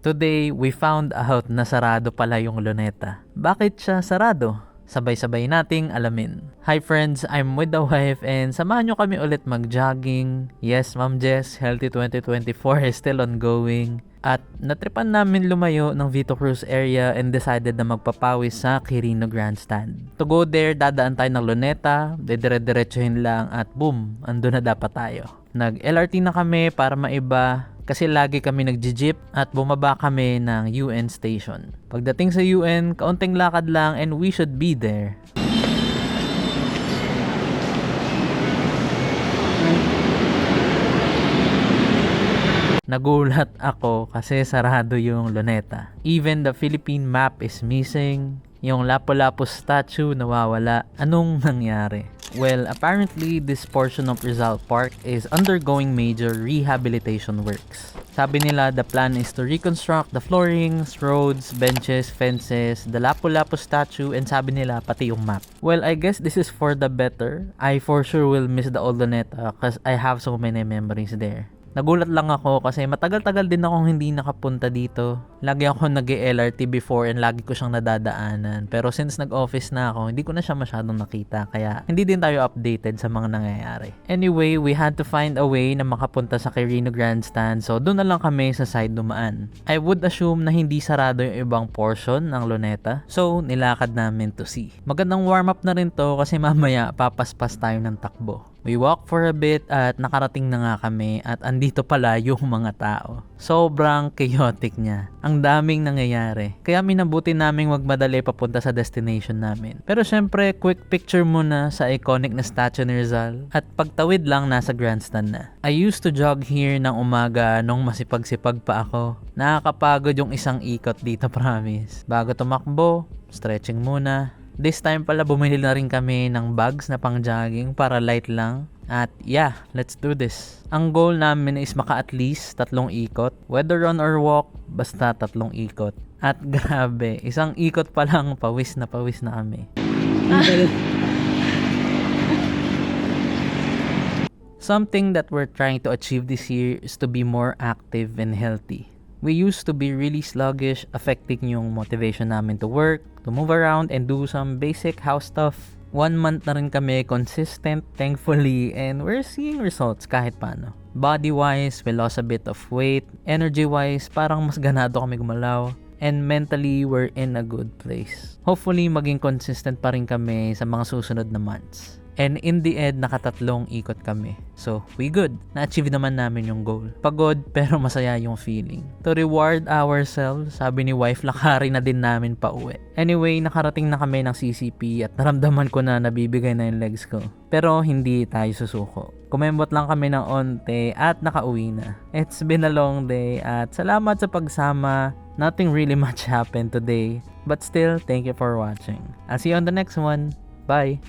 Today, we found out na sarado pala yung Luneta. Bakit siya sarado? Sabay-sabay nating alamin. Hi friends, I'm with the wife and samahan nyo kami ulit mag-jogging. Yes, Ma'am Jess, Healthy 2024 is still ongoing. At natripan namin lumayo ng Vito Cruz area and decided na magpapawis sa Quirino Grandstand. To go there, dadaan tayo ng Luneta, dire-diretsuhin lang at boom, ando na dapat tayo. Nag-LRT na kami para maiba kasi lagi kami nag-jeep at bumaba kami ng UN station. Pagdating sa UN, kaunting lakad lang and we should be there. Nagulat ako kasi sarado yung Luneta. Even the Philippine map is missing. Yung Lapu-Lapu statue nawawala. Anong nangyari? Well, apparently this portion of Rizal Park is undergoing major rehabilitation works. Sabi nila the plan is to reconstruct the floorings, roads, benches, fences, the Lapu-Lapu statue, and sabi nila pati yung map. Well, I guess this is for the better. I for sure will miss the old Luneta because I have so many memories there. Nagulat lang ako kasi matagal-tagal din akong hindi nakapunta dito. Lagi ako nag-LRT before and lagi ko siyang nadadaanan. Pero since nag-office na ako, hindi ko na siya masyadong nakita. Kaya hindi din tayo updated sa mga nangyayari. Anyway, we had to find a way na makapunta sa Quirino Grandstand. So doon na lang kami sa side dumaan. I would assume na hindi sarado yung ibang portion ng Luneta. So nilakad namin to see. Magandang warm up na rin to kasi mamaya papaspas tayo ng takbo. We walked for a bit at nakarating na nga kami at andito pala yung mga tao. Sobrang chaotic niya. Ang daming nangyayari. Kaya minabuti naming magmadali papunta sa destination namin. Pero syempre, quick picture muna sa iconic na statue ni Rizal at pagtawid lang nasa grandstand na. I used to jog here ng umaga nung masipag-sipag pa ako. Nakakapagod yung isang ikot dito, promise. Bago tumakbo, stretching muna. This time pala bumili na rin kami ng bags na pang jogging para light lang. At yeah, let's do this. Ang goal namin is maka at least 3 ikot. Whether run or walk, basta 3 ikot. At grabe, isang ikot pa lang pawis na kami. Something that we're trying to achieve this year is to be more active and healthy. We used to be really sluggish, affecting yung motivation namin to work, to move around, and do some basic house stuff. 1 month na rin kami consistent, thankfully, and we're seeing results kahit paano. Body-wise, we lost a bit of weight. Energy-wise, parang mas ganado kami gumalaw. And mentally, we're in a good place. Hopefully, maging consistent pa rin kami sa mga susunod na months. And in the end, naka3 ikot kami. So, we good. Na-achieve naman namin yung goal. Pagod, pero masaya yung feeling. To reward ourselves, sabi ni wife, lakari na din namin pa uwi. Anyway, nakarating na kami ng CCP at naramdaman ko na nabibigay na yung legs ko. Pero hindi tayo susuko. Kumembot lang kami ng onte at nakauwi na. It's been a long day at salamat sa pagsama. Nothing really much happened today. But still, thank you for watching. I'll see you on the next one. Bye!